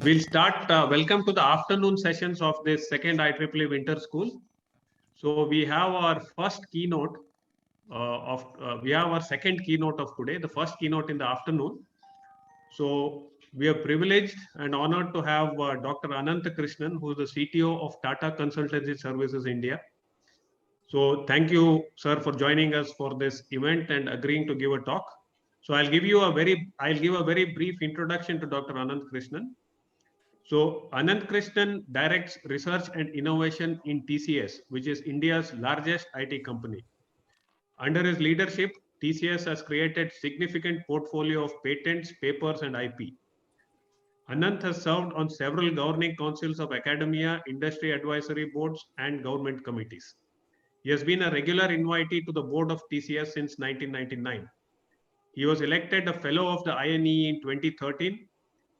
We'll start. Welcome to the afternoon sessions of this second IEEE Winter School. So we have our first keynote we have our second keynote of today, the first keynote in the afternoon. So we are privileged and honored to have Dr. Ananth Krishnan, who is the CTO of Tata Consultancy Services India. So thank you, sir, for joining us for this event and agreeing to give a talk. So I'll give a very brief introduction to Dr. Ananth Krishnan. So Ananth Krishnan directs research and innovation in TCS, which is India's largest IT company. Under his leadership, TCS has created significant portfolio of patents, papers, and IP. Ananth has served on several governing councils of academia, industry advisory boards, and government committees. He has been a regular invitee to the board of TCS since 1999. He was elected a fellow of the INE in 2013.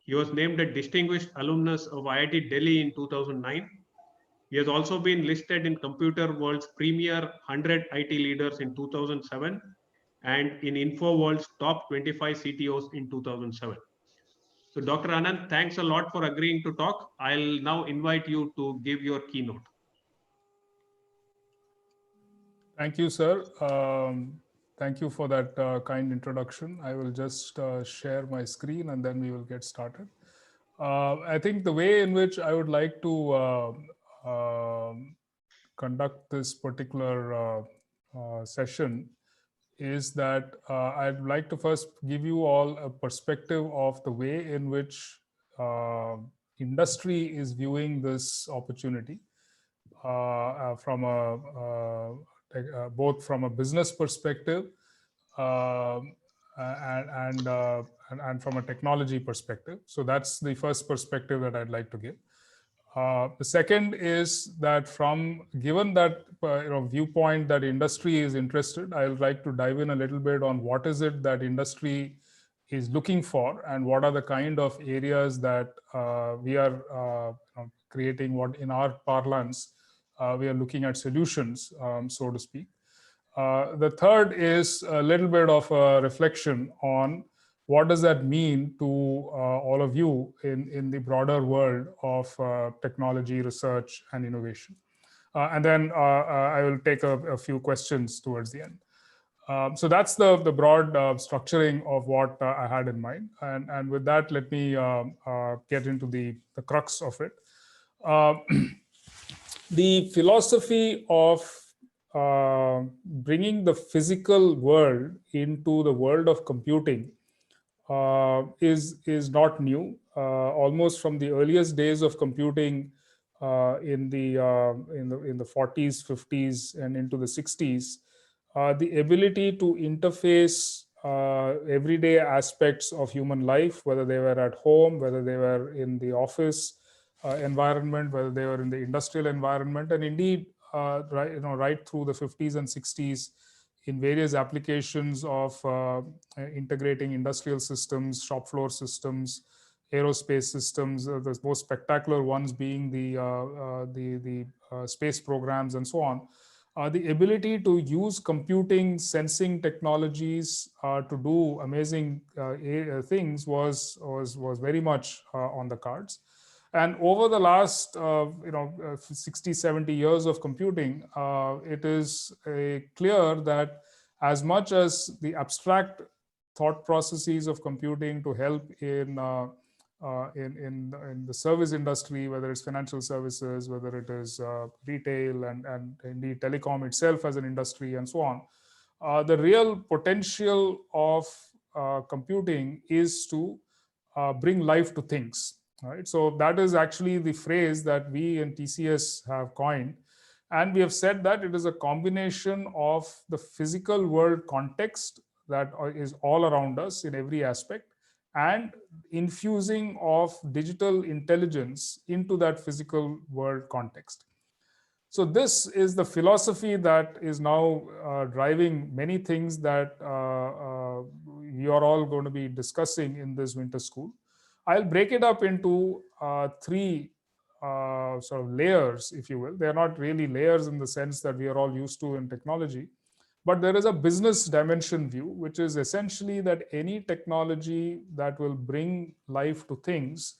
He was named a distinguished alumnus of IIT Delhi in 2009. He has also been listed in Computer World's premier 100 IT leaders in 2007 and in InfoWorld's top 25 CTOs in 2007. So Dr. Ananth, thanks a lot for agreeing to talk. I'll now invite you to give your keynote. Thank you, sir. Thank you for that kind introduction. I will just share my screen and then we will get started. I think the way in which I would like to conduct this particular session is that I'd like to first give you all a perspective of the way in which industry is viewing this opportunity from both from a business perspective and from a technology perspective. So that's the first perspective that I'd like to give. The second is that given that viewpoint that industry is interested, I would like to dive in a little bit on what is it that industry is looking for and what are the kind of areas that we are creating, what in our parlance we are looking at solutions, so to speak. The third is a little bit of a reflection on what does that mean to all of you in the broader world of technology, research, and innovation. And then I will take a few questions towards the end. So that's the broad structuring of what I had in mind. And with that, let me get into the crux of it. The philosophy of bringing the physical world into the world of computing is not new. Almost from the earliest days of computing in the 40s, 50s, and into the 60s, the ability to interface everyday aspects of human life, whether they were at home, whether they were in the office environment, whether they were in the industrial environment, and indeed right through the 50s and 60s in various applications of integrating industrial systems, shop floor systems, aerospace systems, the most spectacular ones being the space programs and so on. The ability to use computing, sensing technologies to do amazing things was very much on the cards. And over the last 60, 70 years of computing, it is clear that as much as the abstract thought processes of computing to help in the service industry, whether it's financial services, whether it is retail and indeed telecom itself as an industry and so on, the real potential of computing is to bring life to things. Right, so that is actually the phrase that we in TCS have coined, and we have said that it is a combination of the physical world context that is all around us in every aspect, and infusing of digital intelligence into that physical world context. So this is the philosophy that is now driving many things that you are all going to be discussing in this winter school. I'll break it up into three sort of layers, if you will. They're not really layers in the sense that we are all used to in technology, but there is a business dimension view, which is essentially that any technology that will bring life to things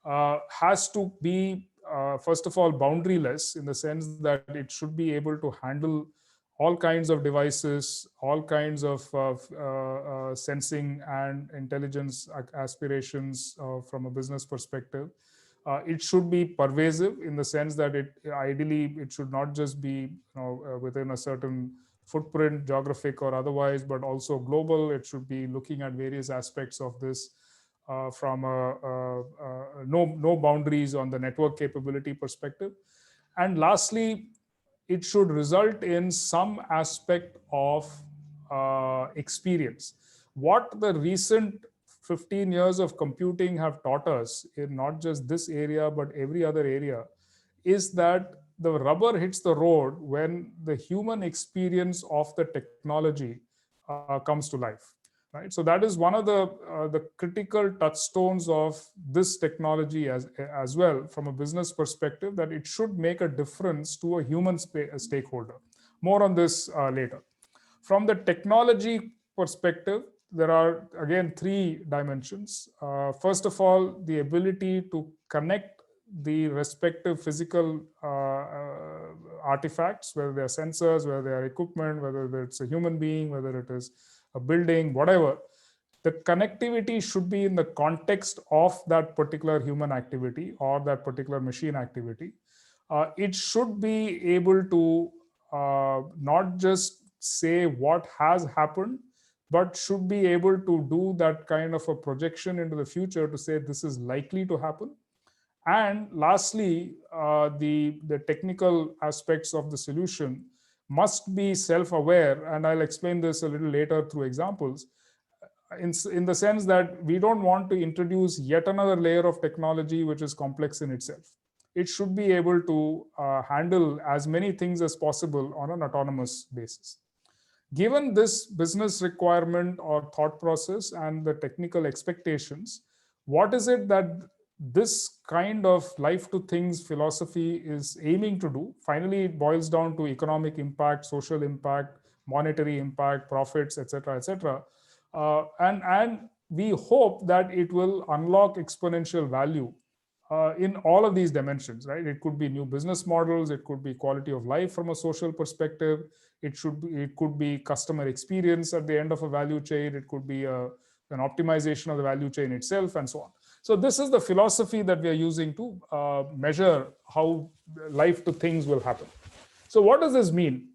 has to be, first of all, boundaryless, in the sense that it should be able to handle all kinds of devices, all kinds of sensing and intelligence aspirations from a business perspective. It should be pervasive, in the sense that it ideally it should not just be, within a certain footprint, geographic or otherwise, but also global. It should be looking at various aspects of this, from no boundaries on the network capability perspective. And lastly, it should result in some aspect of experience. What the recent 15 years of computing have taught us, in not just this area but every other area, is that the rubber hits the road when the human experience of the technology comes to life. Right, so that is one of the critical touchstones of this technology as well, from a business perspective, that it should make a difference to a human stakeholder. More on this later. From the technology perspective, there are again three dimensions. First of all, the ability to connect the respective physical artifacts, whether they are sensors, whether they are equipment, whether it's a human being, whether it is a building, whatever. The connectivity should be in the context of that particular human activity or that particular machine activity. It should be able to not just say what has happened, but should be able to do that kind of a projection into the future to say this is likely to happen. And lastly, the technical aspects of the solution must be self-aware, and I'll explain this a little later through examples, in the sense that we don't want to introduce yet another layer of technology which is complex in itself. It should be able to handle as many things as possible on an autonomous basis. Given this business requirement or thought process and the technical expectations, what is it that this kind of life to things philosophy is aiming to do? Finally, it boils down to economic impact, social impact, monetary impact, profits, etc., etc. And we hope that it will unlock exponential value in all of these dimensions, right? It could be new business models, it could be quality of life from a social perspective, it could be customer experience at the end of a value chain, it could be an optimization of the value chain itself, and so on. So this is the philosophy that we are using to measure how life to things will happen. So what does this mean?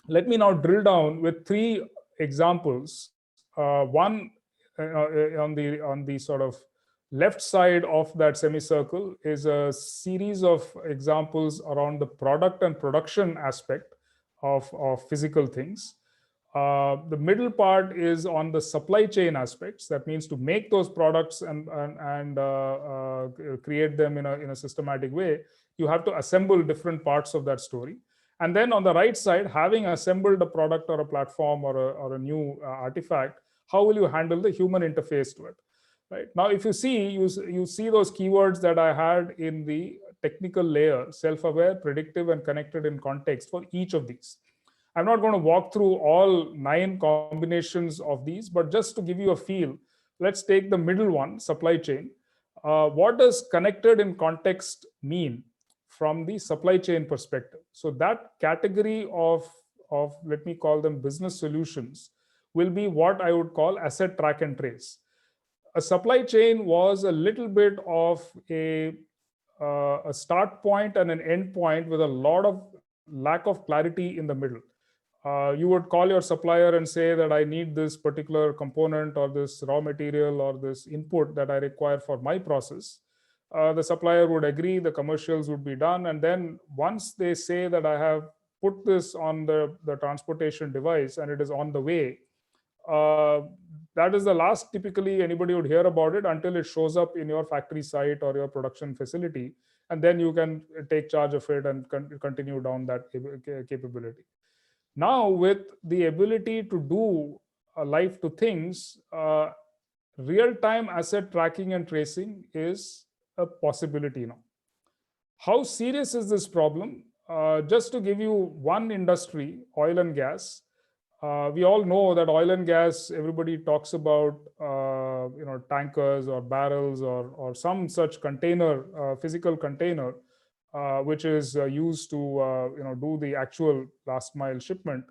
Let me now drill down with three examples. One on the sort of left side of that semicircle is a series of examples around the product and production aspect of physical things. The middle part is on the supply chain aspects. That means to make those products and create them in a systematic way, you have to assemble different parts of that story. And then on the right side, having assembled a product or a platform or a new artifact, how will you handle the human interface to it? Right now, if you see those keywords that I had in the technical layer: self-aware, predictive, and connected in context for each of these. I'm not going to walk through all 9 combinations of these, but just to give you a feel, let's take the middle one, supply chain. What does connected in context mean from the supply chain perspective? So that category of let me call them business solutions will be what I would call asset track and trace. A supply chain was a little bit of a start point and an end point with a lot of lack of clarity in the middle. You would call your supplier and say that I need this particular component or this raw material or this input that I require for my process. The supplier would agree, the commercials would be done. And then once they say that I have put this on the transportation device and it is on the way, that is the last typically anybody would hear about it until it shows up in your factory site or your production facility. And then you can take charge of it and continue down that capability. Now, with the ability to do life to things, real-time asset tracking and tracing is a possibility now. How serious is this problem? Just to give you one industry, oil and gas, We all know that oil and gas, everybody talks about, tankers or barrels or some such container, physical container, which is used to, do the actual last mile shipment.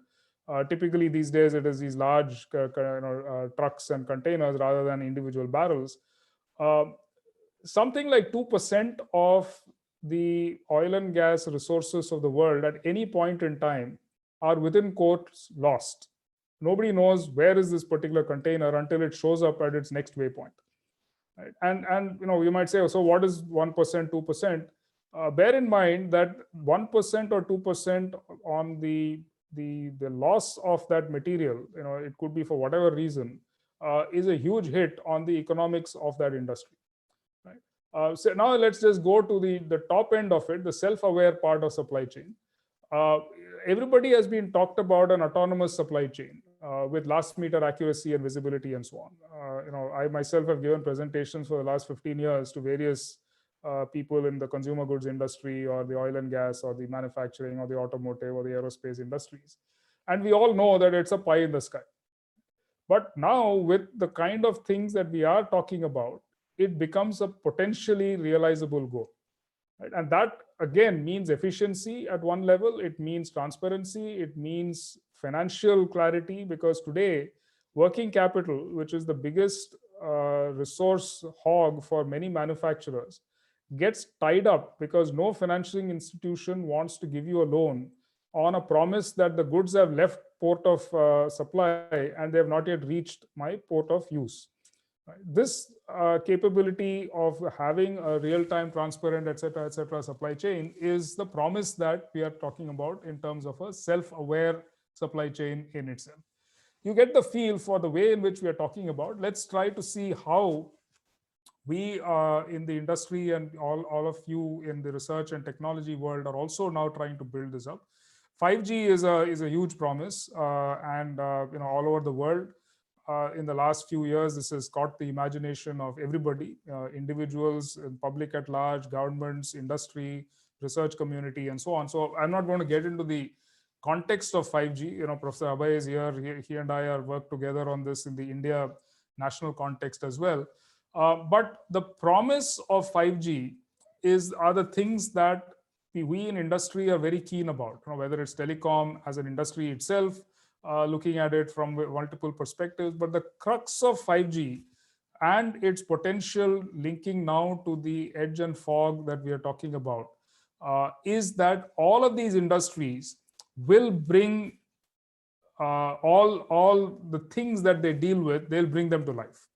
Typically these days it is these large trucks and containers rather than individual barrels. Um Something like 2% of the oil and gas resources of the world at any point in time are within quotes lost. Nobody knows where is this particular container until it shows up at its next waypoint. Right? And you might say, oh, so what is 1%, 2%? Bear in mind that 1% or 2% on the loss of that material, it could be for whatever reason, is a huge hit on the economics of that industry. Right? So now let's just go to the top end of it, the self-aware part of supply chain. Uh, Everybody has been talked about an autonomous supply chain with last meter accuracy and visibility and so on. I myself have given presentations for the last 15 years to various people in the consumer goods industry or the oil and gas or the manufacturing or the automotive or the aerospace industries. And we all know that it's a pie in the sky. But now, with the kind of things that we are talking about, it becomes a potentially realizable goal. Right? And that again means efficiency at one level, it means transparency, it means financial clarity, because today, working capital, which is the biggest resource hog for many manufacturers, gets tied up because no financing institution wants to give you a loan on a promise that the goods have left port of supply and they have not yet reached my port of use. Right? This capability of having a real-time, transparent, etc., supply chain is the promise that we are talking about in terms of a self-aware supply chain in itself. You get the feel for the way in which we are talking about. Let's try to see how we in the industry and all of you in the research and technology world are also now trying to build this up. 5G is a huge promise, and all over the world. In the last few years, this has caught the imagination of everybody, individuals, public at large, governments, industry, research community, and so on. So I'm not going to get into the context of 5G. Professor Abhay is here. He and I are work together on this in the India national context as well. But the promise of 5G are the things that we in industry are very keen about, whether it's telecom as an industry itself, looking at it from multiple perspectives. But the crux of 5G and its potential linking now to the edge and fog that we are talking about is that all of these industries will bring all the things that they deal with, they'll bring them to life.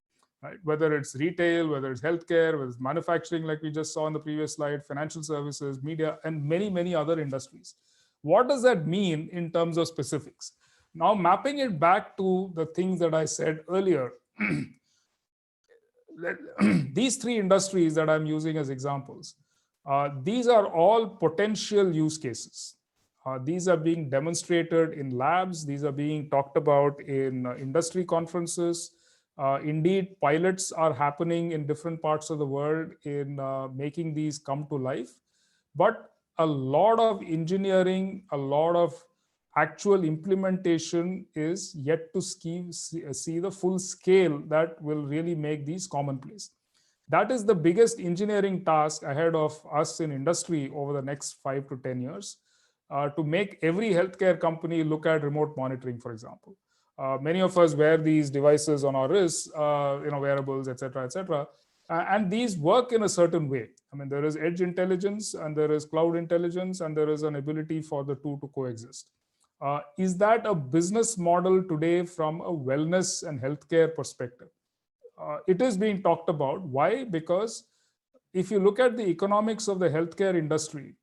Right? Whether it's retail, whether it's healthcare, whether it's manufacturing, like we just saw in the previous slide, financial services, media, and many, many other industries. What does that mean in terms of specifics? Now, mapping it back to the things that I said earlier, these three industries that I'm using as examples, these are all potential use cases. These are being demonstrated in labs. These are being talked about in industry conferences. Indeed, pilots are happening in different parts of the world in making these come to life. But a lot of engineering, a lot of actual implementation is yet to see the full scale that will really make these commonplace. That is the biggest engineering task ahead of us in industry over the next 5 to 10 years, to make every healthcare company look at remote monitoring, for example. Many of us wear these devices on our wrists, wearables, etc., etc. And these work in a certain way. I mean, there is edge intelligence and there is cloud intelligence and there is an ability for the two to coexist. Is that a business model today from a wellness and healthcare perspective? It is being talked about. Why? Because if you look at the economics of the healthcare industry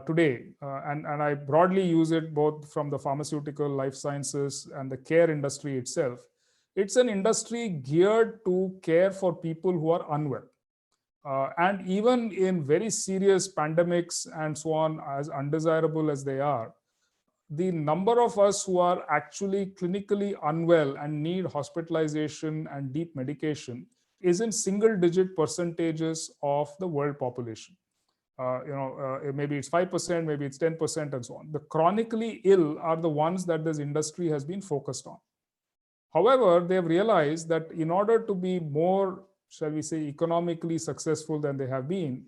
today, and I broadly use it both from the pharmaceutical, life sciences, and the care industry itself, it's an industry geared to care for people who are unwell. And even in very serious pandemics and so on, as undesirable as they are, the number of us who are actually clinically unwell and need hospitalization and deep medication is in single digit percentages of the world population. Maybe it's 5%, maybe it's 10%, and so on. The chronically ill are the ones that this industry has been focused on. However, they have realized that in order to be more, shall we say, economically successful than they have been,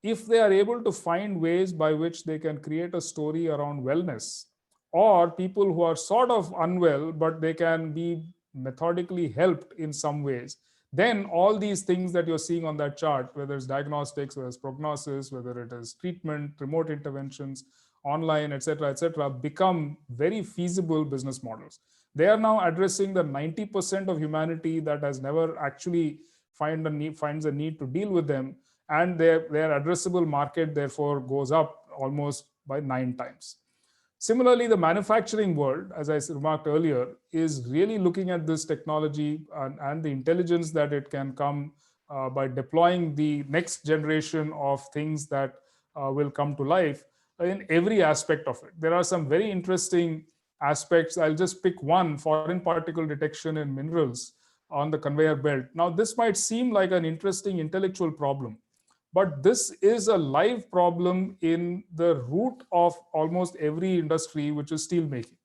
if they are able to find ways by which they can create a story around wellness, or people who are sort of unwell, but they can be methodically helped in some ways, then all these things that you're seeing on that chart, whether it's diagnostics, whether it's prognosis, whether it is treatment, remote interventions, online, etc., become very feasible business models. They are now addressing the 90% of humanity that has never actually finds a need to deal with them, and their addressable market therefore goes up almost by 9 times. Similarly, the manufacturing world, as I remarked earlier, is really looking at this technology and the intelligence that it can come by deploying the next generation of things that will come to life in every aspect of it. There are some very interesting aspects. I'll just pick one: foreign particle detection in minerals on the conveyor belt. Now, this might seem like an interesting intellectual problem, but this is a live problem in the root of almost every industry, which is steel making.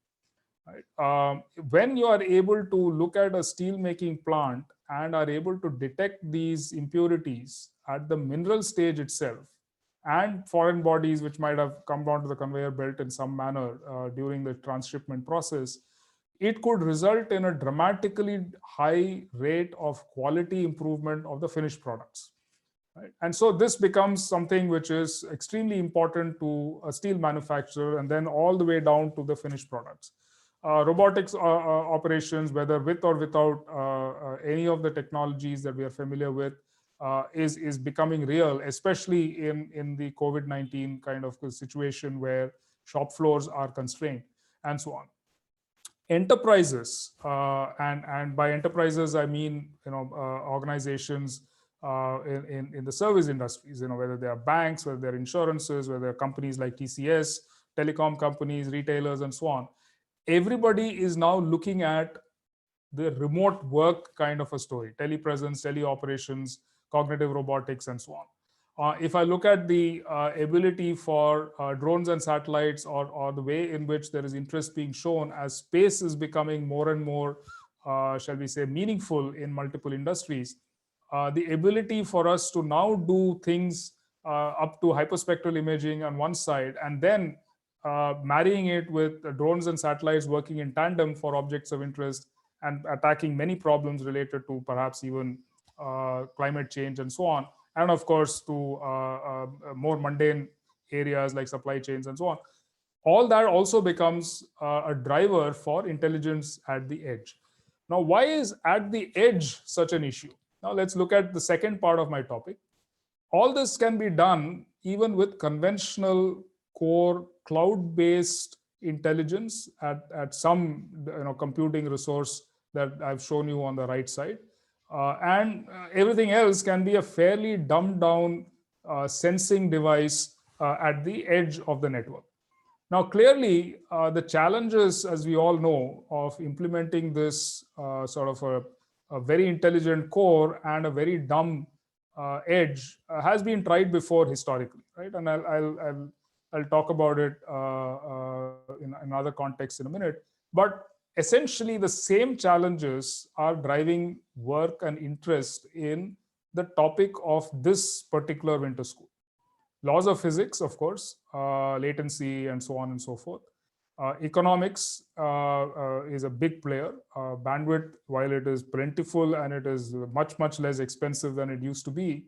Right? When you are able to look at a steel making plant and are able to detect these impurities at the mineral stage itself, and foreign bodies which might have come down to the conveyor belt in some manner during the transshipment process, it could result in a dramatically high rate of quality improvement of the finished products. Right? And so this becomes something which is extremely important to a steel manufacturer, and then all the way down to the finished products. Robotics operations, whether with or without any of the technologies that we are familiar with, is becoming real, especially in the COVID-19 kind of situation where shop floors are constrained, and so on. Enterprises, and by enterprises I mean organizations in the service industries, whether they are banks, whether they're insurances, whether they're companies like TCS, telecom companies, retailers, and so on. Everybody is now looking at the remote work kind of a story: telepresence, teleoperations, cognitive robotics, and so on. If I look at the ability for drones and satellites, or the way in which there is interest being shown as space is becoming more and more, shall we say, meaningful in multiple industries, the ability for us to now do things up to hyperspectral imaging on one side, and then marrying it with drones and satellites working in tandem for objects of interest and attacking many problems related to perhaps even climate change and so on, and of course to more mundane areas like supply chains and so on. All that also becomes a driver for intelligence at the edge. Now, why is at the edge such an issue? Now, let's look at the second part of my topic. All this can be done even with conventional core cloud-based intelligence at some computing resource that I've shown you on the right side. And everything else can be a fairly dumbed down sensing device at the edge of the network. Now, clearly, the challenges, as we all know, of implementing this sort of a very intelligent core and a very dumb edge has been tried before historically, right? And I'll talk about it in another context in a minute. But essentially, the same challenges are driving work and interest in the topic of this particular winter school. Laws of physics, of course, latency, and so on and so forth. Economics is a big player. Bandwidth, while it is plentiful and it is much, much less expensive than it used to be,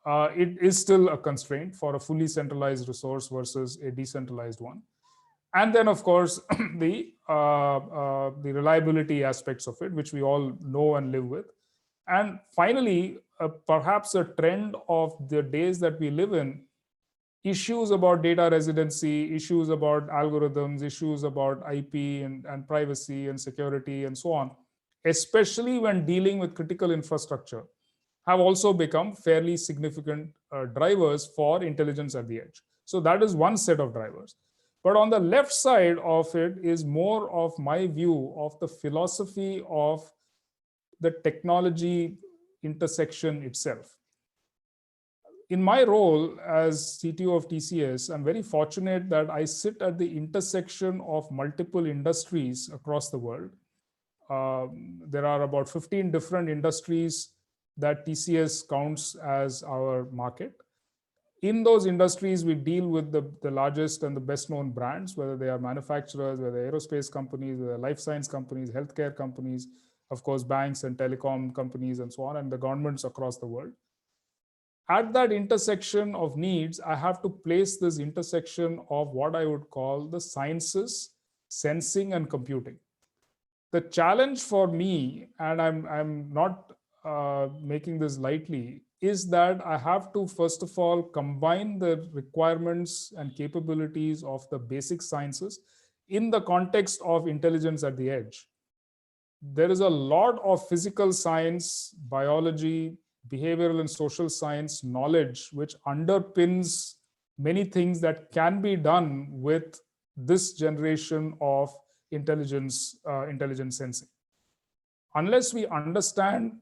it is still a constraint for a fully centralized resource versus a decentralized one. And then, of course, the reliability aspects of it, which we all know and live with. And finally, perhaps a trend of the days that we live in: issues about data residency, issues about algorithms, issues about IP and privacy and security and so on, especially when dealing with critical infrastructure, have also become fairly significant drivers for intelligence at the edge. So that is one set of drivers. But on the left side of it is more of my view of the philosophy of the technology intersection itself. in my role as CTO of TCS, I'm very fortunate that I sit at the intersection of multiple industries across the world. There are about 15 different industries that TCS counts as our market. In those industries, we deal with the largest and the best known brands, whether they are manufacturers, whether they're aerospace companies, whether life science companies, healthcare companies, of course, banks and telecom companies, and so on, and the governments across the world. At that intersection of needs, I have to place this intersection of what I would call the sciences, sensing, and computing. The challenge for me, and I'm not making this lightly, is that I have to, first of all, combine the requirements and capabilities of the basic sciences in the context of intelligence at the edge. There is a lot of physical science, biology, behavioral and social science knowledge which underpins many things that can be done with this generation of intelligence sensing. Unless we understand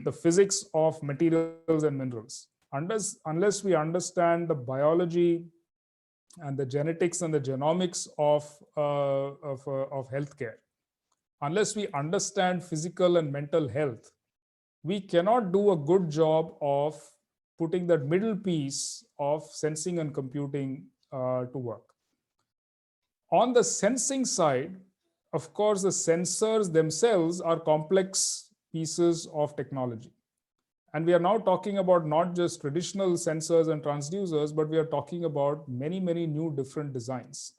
the physics of materials and minerals, unless we understand the biology and the genetics and the genomics of healthcare, unless we understand physical and mental health, we cannot do a good job of putting that middle piece of sensing and computing to work. On the sensing side, of course, the sensors themselves are complex pieces of technology. And we are now talking about not just traditional sensors and transducers, but we are talking about many, many new different designs,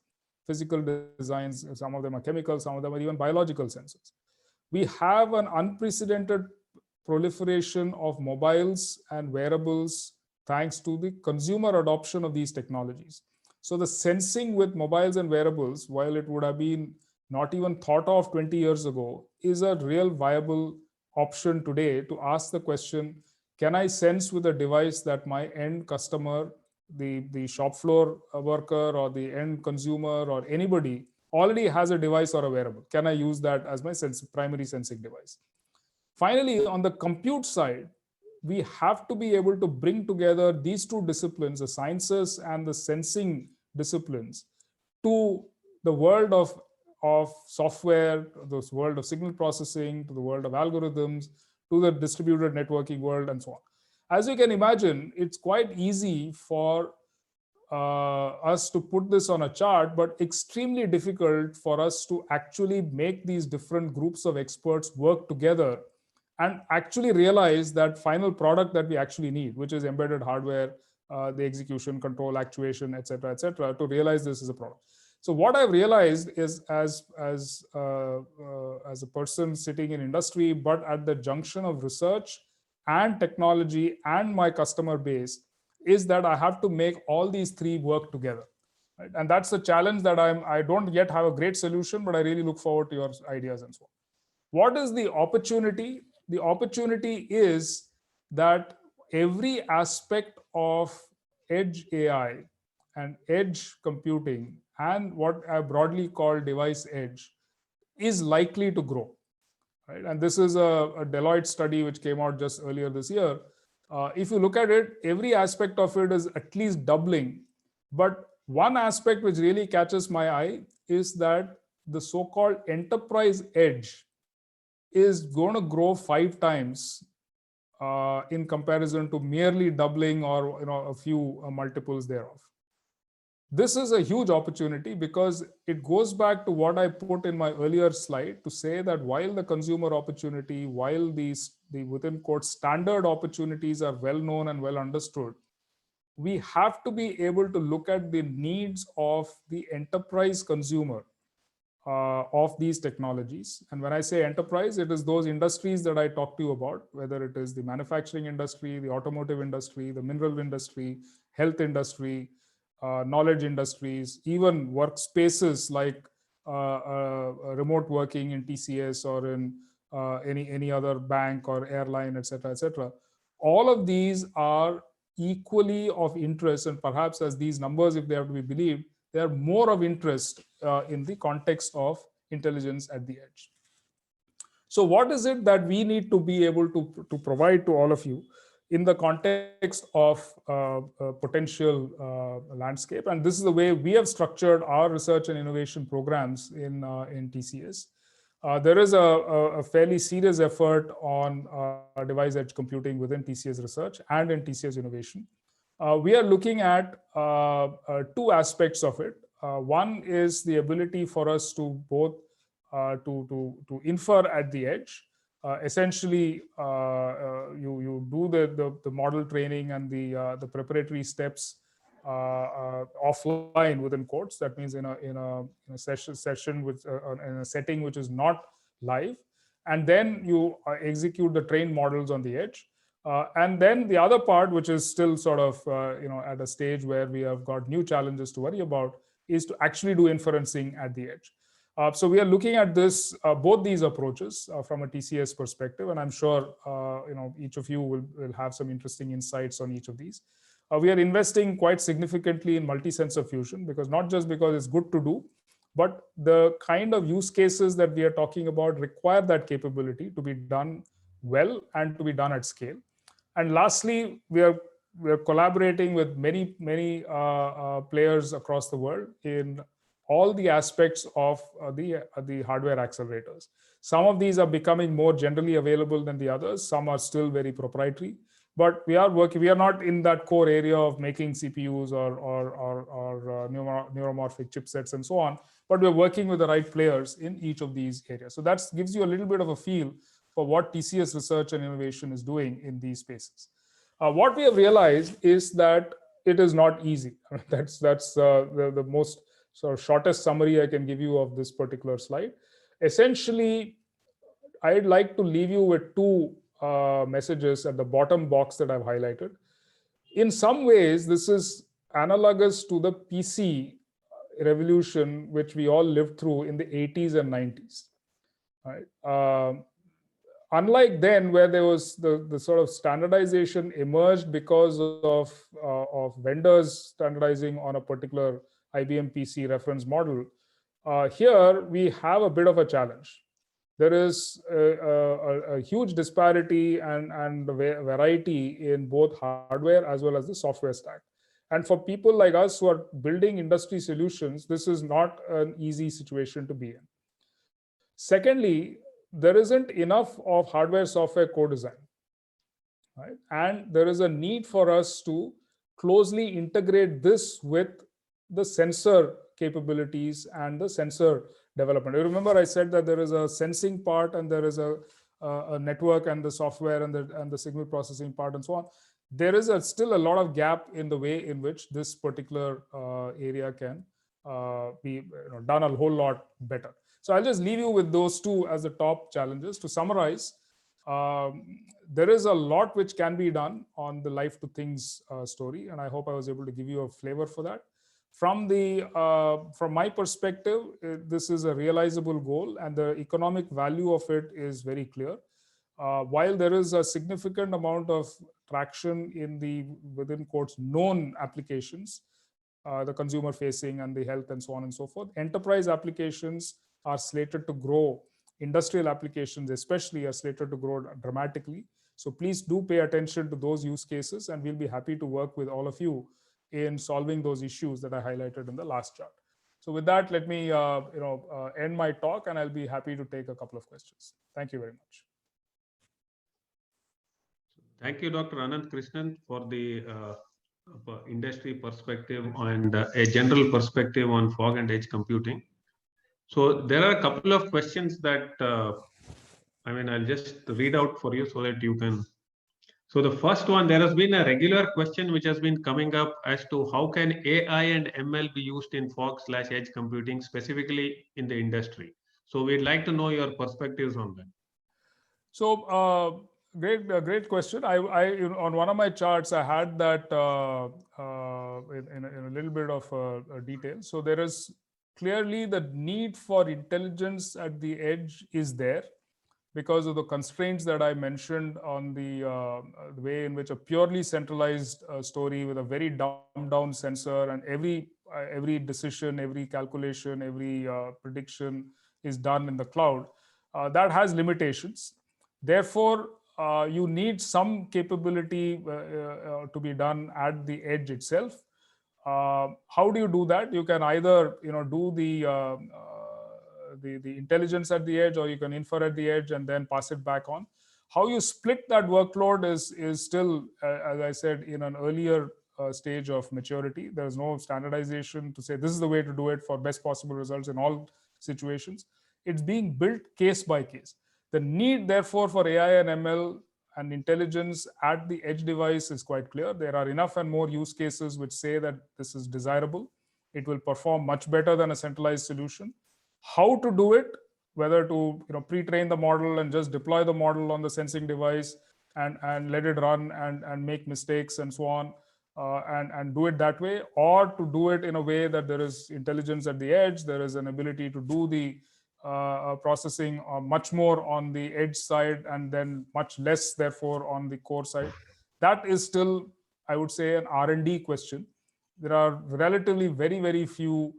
physical designs. Some of them are chemical, some of them are even biological sensors. We have an unprecedented proliferation of mobiles and wearables thanks to the consumer adoption of these technologies. So the sensing with mobiles and wearables, while it would have been not even thought of 20 years ago, is a real viable option today to ask the question, can I sense with a device that my end customer, the shop floor worker or the end consumer or anybody already has a device or a wearable? Can I use that as my primary sensing device? Finally, on the compute side, we have to be able to bring together these two disciplines, the sciences and the sensing disciplines, to the world of software, the world of signal processing, to the world of algorithms, to the distributed networking world, and so on. As you can imagine, it's quite easy for us to put this on a chart, but extremely difficult for us to actually make these different groups of experts work together and actually realize that final product that we actually need, which is embedded hardware, the execution, control, actuation, et cetera, to realize this is a product. So what I've realized is, as a person sitting in industry, but at the junction of research and technology and my customer base, is that I have to make all these three work together. Right? And that's the challenge that I don't yet have a great solution, but I really look forward to your ideas and so on. What is the opportunity? The opportunity is that every aspect of edge AI and edge computing and what I broadly call device edge is likely to grow. Right? And this is a Deloitte study which came out just earlier this year. If you look at it, every aspect of it is at least doubling. But one aspect which really catches my eye is that the so-called enterprise edge is going to grow 5 times in comparison to merely doubling or a few multiples thereof. This is a huge opportunity because it goes back to what I put in my earlier slide to say that while the consumer opportunity, while the within quotes standard opportunities are well known and well understood, we have to be able to look at the needs of the enterprise consumer of these technologies. And when I say enterprise, it is those industries that I talked to you about, whether it is the manufacturing industry, the automotive industry, the mineral industry, health industry, knowledge industries, even workspaces like remote working in TCS or in any other bank or airline, et cetera. All of these are equally of interest, and perhaps as these numbers, if they have to be believed, they are more of interest in the context of intelligence at the edge. So what is it that we need to be able to provide to all of you? in the context of a potential landscape. And this is the way we have structured our research and innovation programs in TCS. There is a fairly serious effort on device edge computing within TCS research and in TCS innovation. We are looking at two aspects of it. One is the ability for us to both to infer at the edge. Essentially, you do the model training and the preparatory steps offline within quotes. That means in a session with in a setting which is not live, and then you execute the trained models on the edge. And then the other part, which is still sort of at a stage where we have got new challenges to worry about, is to actually do inferencing at the edge. So we are looking at this both these approaches from a TCS perspective, and I'm sure each of you will have some interesting insights on each of these. We are investing quite significantly in multi-sensor fusion, because not just because it's good to do, but the kind of use cases that we are talking about require that capability to be done well and to be done at scale. And lastly, we are collaborating with many players across the world in all the aspects of the hardware accelerators. Some of these are becoming more generally available than the others. Some are still very proprietary, but we are working. We are not in that core area of making CPUs or neuromorphic chipsets and so on. But we're working with the right players in each of these areas. So that gives you a little bit of a feel for what TCS research and innovation is doing in these spaces. What we have realized is that it is not easy. That's the most sort of shortest summary I can give you of this particular slide. Essentially, I'd like to leave you with two messages at the bottom box that I've highlighted. In some ways, this is analogous to the PC revolution, which we all lived through in the 80s and 90s. Right? Unlike then, where there was the sort of standardization emerged because of vendors standardizing on a particular IBM PC reference model, here we have a bit of a challenge. There is a huge disparity and variety in both hardware as well as the software stack. And for people like us who are building industry solutions, this is not an easy situation to be in. Secondly, there isn't enough of hardware software co-design, right? And there is a need for us to closely integrate this with the sensor capabilities and the sensor development. You remember I said that there is a sensing part and there is a network and the software and the signal processing part and so on. There is still a lot of gap in the way in which this particular area can be done a whole lot better. So I'll just leave you with those two as the top challenges. To summarize, there is a lot which can be done on the life to things story, and I hope I was able to give you a flavor for that. From my perspective, this is a realizable goal, and the economic value of it is very clear. While there is a significant amount of traction in the within quotes known applications, the consumer facing and the health and so on and so forth, enterprise applications are slated to grow. Industrial applications especially are slated to grow dramatically. So please do pay attention to those use cases, and we'll be happy to work with all of you in solving those issues that I highlighted in the last chart. So with that, let me end my talk, and I'll be happy to take a couple of questions. Thank you very much. Thank you, Dr. Ananth Krishnan, for the industry perspective and a general perspective on fog and edge computing. So there are a couple of questions that I'll just read out for you so that you can. So the first one, there has been a regular question which has been coming up as to how can AI and ML be used in fog/edge computing, specifically in the industry. So we'd like to know your perspectives on that. So great question. I on one of my charts I had that in a little bit of detail. So there is clearly the need for intelligence at the edge is there, because of the constraints that I mentioned on the way in which a purely centralized story with a very dumbed down sensor, and every decision, every calculation, every prediction is done in the cloud, that has limitations. Therefore, you need some capability to be done at the edge itself. How do you do that? You can either do the intelligence at the edge, or you can infer at the edge and then pass it back on. How you split that workload is still, as I said, in an earlier stage of maturity. There is no standardization to say this is the way to do it for best possible results in all situations. It's being built case by case. The need, therefore, for AI and ML and intelligence at the edge device is quite clear. There are enough and more use cases which say that this is desirable. It will perform much better than a centralized solution. How to do it, whether to pre-train the model and just deploy the model on the sensing device and let it run and make mistakes and so on, and do it that way, or to do it in a way that there is intelligence at the edge, there is an ability to do the processing much more on the edge side and then much less, therefore, on the core side. That is still, I would say, an R&D question. There are relatively very few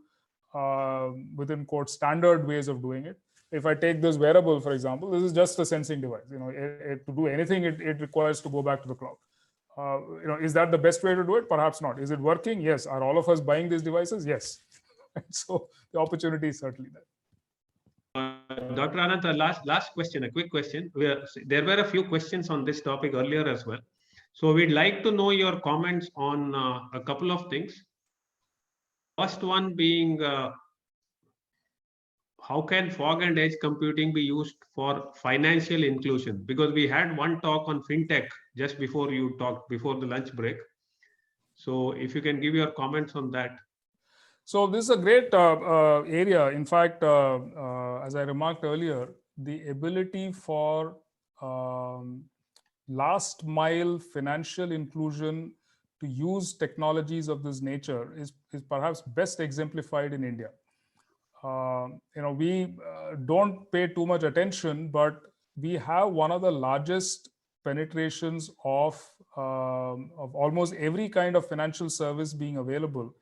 within quote standard ways of doing it. If I take this wearable, for example, this is just a sensing device. To do anything, it requires to go back to the cloud. Is that the best way to do it? Perhaps not. Is it working? Yes. Are all of us buying these devices? Yes. So the opportunity is certainly there. Dr. Ananth, last question, a quick question. There were a few questions on this topic earlier as well. So we'd like to know your comments on a couple of things. First one being, how can fog and edge computing be used for financial inclusion? Because we had one talk on fintech just before you talked, before the lunch break. So if you can give your comments on that. So this is a great area. In fact, as I remarked earlier, the ability for last mile financial inclusion to use technologies of this nature is perhaps best exemplified in India. We don't pay too much attention, but we have one of the largest penetrations of almost every kind of financial service being available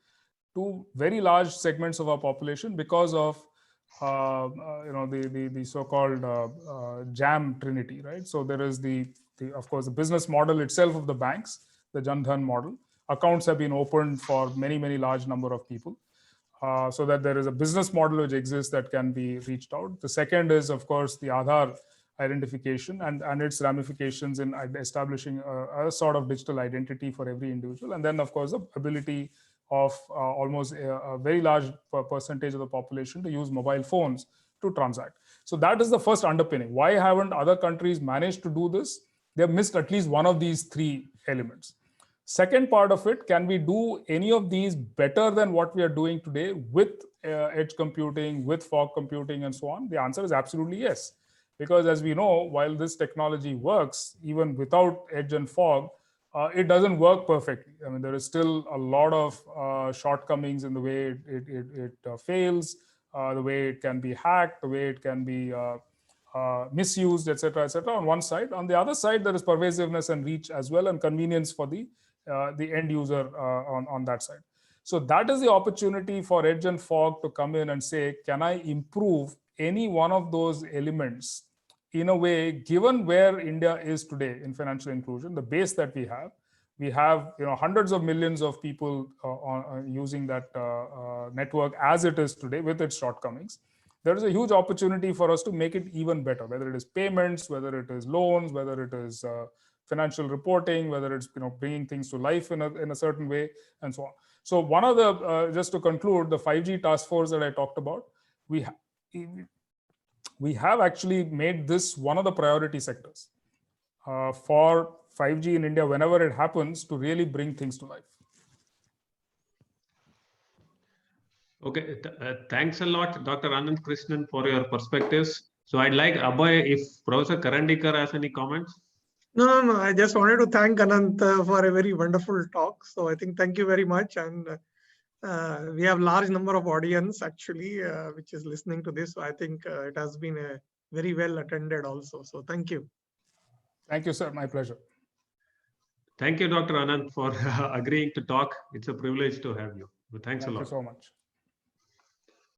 to very large segments of our population because of the so-called JAM trinity, right? So there is of course the business model itself of the banks, the Jan Dhan model. Accounts have been opened for many large number of people, so that there is a business model which exists that can be reached out. The second is, of course, the Aadhaar identification and its ramifications in establishing a sort of digital identity for every individual. And then, of course, the ability of almost a very large percentage of the population to use mobile phones to transact. So that is the first underpinning. Why haven't other countries managed to do this? They've missed at least one of these three elements. Second part of it, can we do any of these better than what we are doing today with edge computing, with fog computing, and so on? The answer is absolutely yes. Because as we know, while this technology works, even without edge and fog, it doesn't work perfectly. I mean, there is still a lot of shortcomings in the way it fails, the way it can be hacked, the way it can be misused, etc., on one side. On the other side, there is pervasiveness and reach as well, and convenience for the end user on that side. So that is the opportunity for edge and fog to come in and say, can I improve any one of those elements in a way, given where India is today in financial inclusion, the base that we have hundreds of millions of people using that network as it is today with its shortcomings. There is a huge opportunity for us to make it even better, whether it is payments, whether it is loans, whether it is financial reporting, whether it's bringing things to life in a certain way, and so on. So one of the just to conclude, the 5G task force that I talked about, we have actually made this one of the priority sectors for 5G in India whenever it happens, to really bring things to life. Okay, thanks a lot, Dr. Ananth Krishnan, for your perspectives. So I'd like Abhay, if Professor Karandikar has any comments. No. I just wanted to thank Ananth for a very wonderful talk. So I think thank you very much. And we have large number of audience actually, which is listening to this. So I think it has been a very well attended also. So thank you. Thank you, sir. My pleasure. Thank you, Dr. Ananth, for agreeing to talk. It's a privilege to have you. Thanks a lot. Thank you so much.